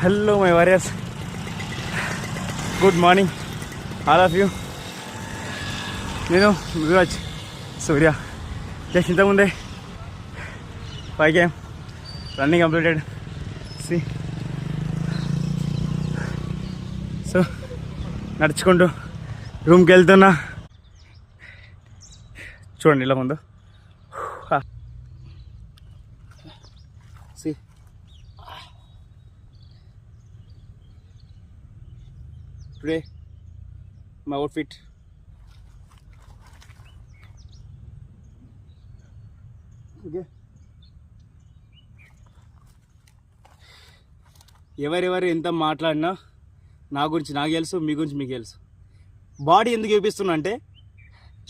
Hello my warriors, good morning all of you. నేను Viraj Surya. Just ఇంతకుముందే 5 AM running completed. See so నడుచుకుంటూ రూమ్కి వెళ్తున్నా. చూడండి ఇలా ముందు. See today my outfit. Okay, ఎవరెవరు ఎంత మాట్లాడినా నా గురించి నాకు తెలుసు, మీ గురించి మీకు తెలుసు. బాడీ ఎందుకు చూపిస్తున్నా అంటే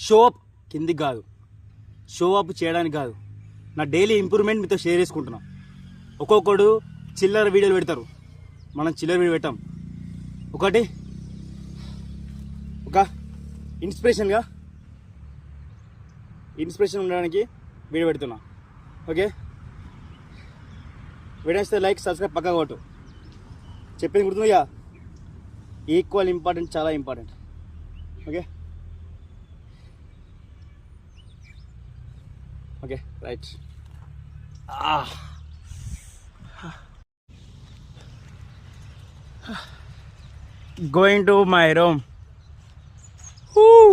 షో అప్ కిందికి కాదు, షో అప్ చేయడానికి కాదు, నా డైలీ ఇంప్రూవ్మెంట్ మీతో షేర్ చేసుకుంటున్నాం. ఒక్కొక్కడు చిల్లర వీడియోలు పెడతారు, మనం చిల్లర వీడియో పెట్టాం. ఒకటి ఒక ఇన్స్పిరేషన్ ఉండడానికి వీడియో పెడుతున్నా. ఓకే, వీడియో ఇస్తే లైక్, సబ్స్క్రైబ్ పక్కా కొట్టు. చెప్పింది గుర్తుందిగా, ఈక్వల్ ఇంపార్టెంట్, చాలా important. Okay okay right. Going to my room. Woo!